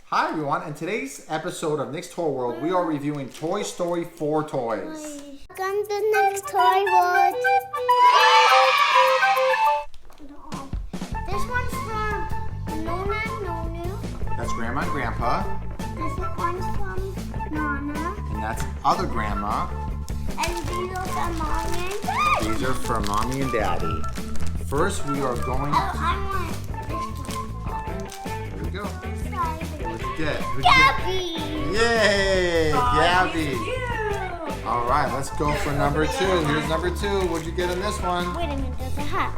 Hi everyone, in today's episode of Nick's Toy World, we are reviewing Toy Story 4 toys. Welcome to Nick's Toy World. This one's from Nona and Nonu. That's Grandma and Grandpa. This one's from Nana. And that's other Grandma. And these are from Mommy and Daddy. These are for Mommy and Daddy. First, we are going to... I want this one. Here we go. This side. What'd you get? Gabby! Yay! Gabby! Cute. All right, let's go for number 2. Here's number 2. What'd you get in this one? Wait a minute, there's a hat.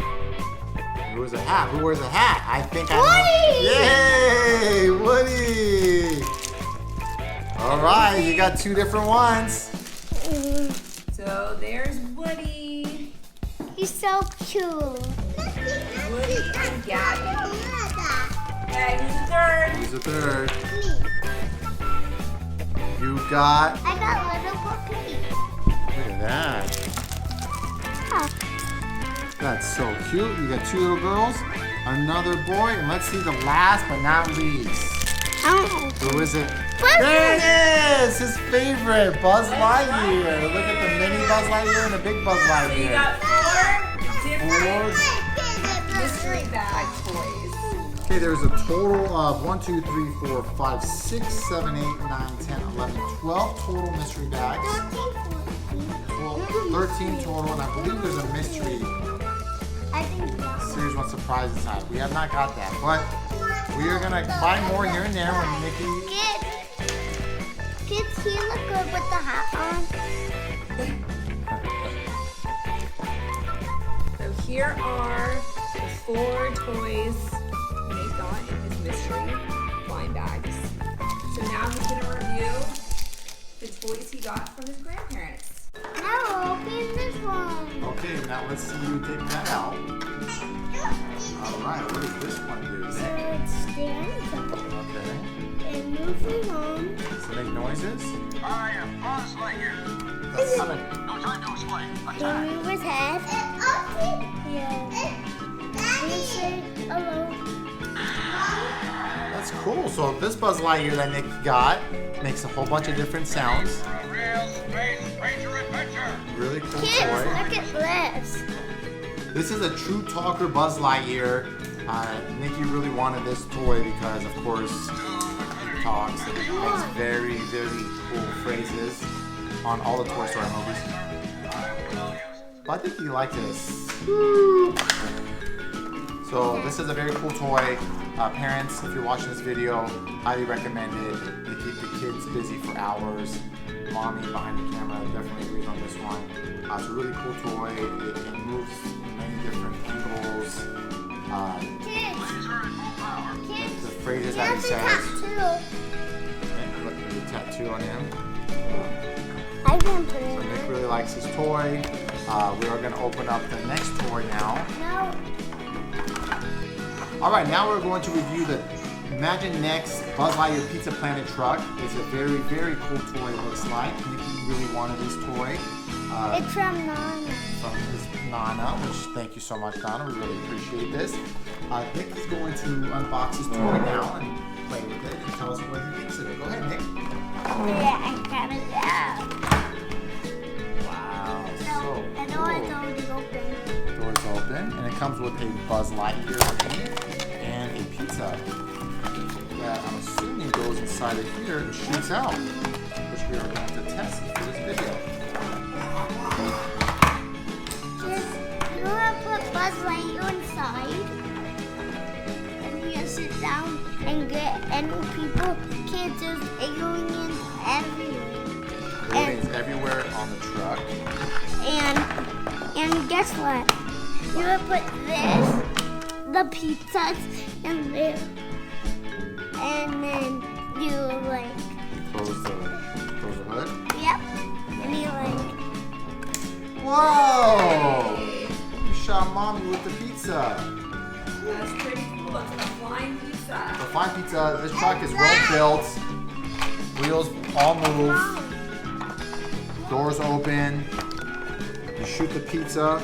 Who wears a hat? Who wears a hat? I think I know. Woody! Yay! Woody! All right, you got 2 different ones. So there's Woody. He's so cute. Woody and Gabby. Okay, who's the third? Who's the third? You got... I got little puppy. Look at that. That's so cute. You got 2 little girls, another boy, and let's see the last but not least. Oh. Who is it? Buzz. There it is! His favorite, Buzz Lightyear. Look at the mini Buzz Lightyear and the big Buzz So you Lightyear. got 4 different 4. mystery bag toys. Okay, there's a total of 1, 2, 3, 4, 5, 6, 7, 8, 9, 10, 11, 12 total mystery bags. 13 total, and I believe there's a mystery I think so. series one surprise inside. We have not got that, but we are gonna buy more here and there when Mickey. Kids, he look good with the hat on. So here are the 4 toys Nate got in his mystery blind bags. So now he's going to review the toys he got from his grandparents. Now open this one. Okay, now let's see you take that out. All right, what does this one do? So it stands up Okay, and moves along. does it make noises? I am Buzz Lightyear. That's not a... No time to explain. He moves his head. Yeah. We say hello. That's cool. So this Buzz Lightyear that Nick got makes a whole bunch of different sounds. For a real space ranger adventure. Really cool Kids, toy. look at this. This is a true talker Buzz Lightyear. Nikki really wanted this toy because, of course, he talks and he makes very, very cool phrases on all the Toy Story movies. But I think he liked this. So this is a very cool toy. Parents, if you're watching this video, highly recommend it. They keep the kids busy for hours. Mommy behind the camera definitely agrees on this one. It's a really cool toy. It moves in many different angles. Kids, The phrases that he there's a says. tattoo. And look, there's a tattoo on him. I can put So it Nick on. really likes his toy. We are going to open up the next toy now. No. All right, now we're going to review the Imaginext Buzz Lightyear Pizza Planet truck. It's a very, very cool toy, it looks like. Nikki really wanted this toy It's from Nana. from his Nana, which thank you so much, Donna. We really appreciate this. Nick is going to unbox his toy now and play with it and tell us what he thinks of it. Go ahead, Nick. Yeah, I got it out. Wow, so The door is cool. already open. Doors open, and it comes with a Buzz Lightyear mini and a pizza that I'm assuming goes inside of here and shoots out, which we are going to have to test for this video. Just, you want to put Buzz Lightyear inside. And you just sit down and get any people. Kids, there's aliens everywhere. Aliens everywhere on the truck. And guess what? You would put this, the pizzas, in there. And then you like, Close the hood. yep. And you like, Whoa! You shot mommy with the pizza. That's pretty cool. It's a flying pizza. The fine pizza. This truck is well built. Wheels all move. Doors open. You shoot the pizza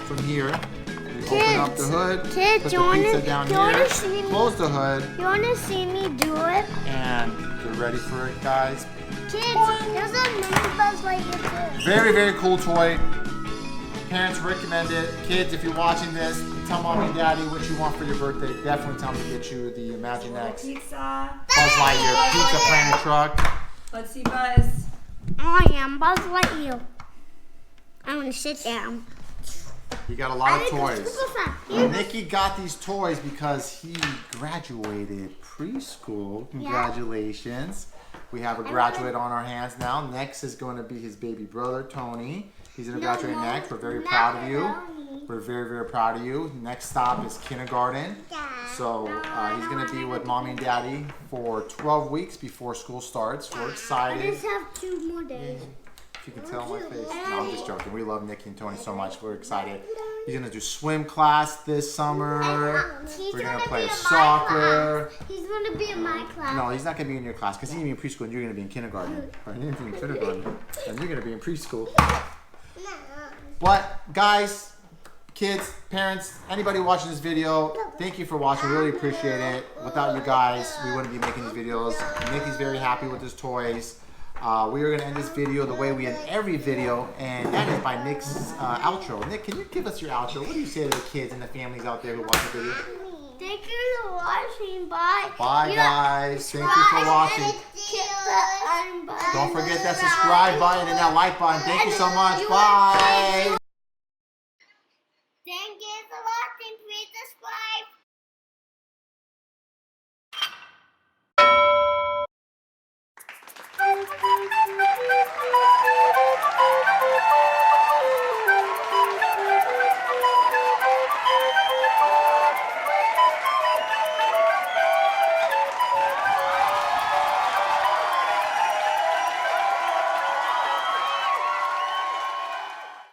from here. You Open up the hood. Kids, Put you the wanna- pizza down you wanna here. see me- Close the hood. You want to see me do it? And get ready for it, guys. Kids, there's a mini Buzz Lightyear too. Very, very cool toy. Parents recommend it. Kids, if you're watching this, tell mommy and daddy what you want for your birthday. Definitely tell them to get you the Imaginext Pizza. Buzz Lightyear Pizza Planet truck. Let's see Buzz. I am Buzz Lightyear. I'm going to sit down. You got a lot of toys. Here. Nikki got these toys because he graduated preschool. Congratulations. We have a graduate on our hands now. Next is going to be his baby brother, Tony. He's going to graduate next. We're very proud of you. We're very, very proud of you. Next stop is kindergarten. So he's going to be with mommy and daddy for 12 weeks before school starts. We're I excited. just have 2 more days. If you can tell my face. No, I'm just joking. We love Nikki and Tony so much. We're excited. He's going to do swim class this summer. He's We're going gonna to play be in my soccer. class. He's going to be in my class. No, he's not going to be in your class because he's going to be in preschool and you're going to be in kindergarten. Or you're going to be in kindergarten and you're going to be in preschool. But guys, kids, parents, anybody watching this video, thank you for watching. We really appreciate it. Without you guys, we wouldn't be making these videos. Nikki's very happy with his toys. We are going to end this video the way we end every video, and that is by Nick's outro. Nick, can you give us your outro? What do you say to the kids and the families out there who watch the video? Thank you for watching. Bye. Bye, guys. Thank you for watching. Don't forget that subscribe button and that like button. Thank you so much. Bye.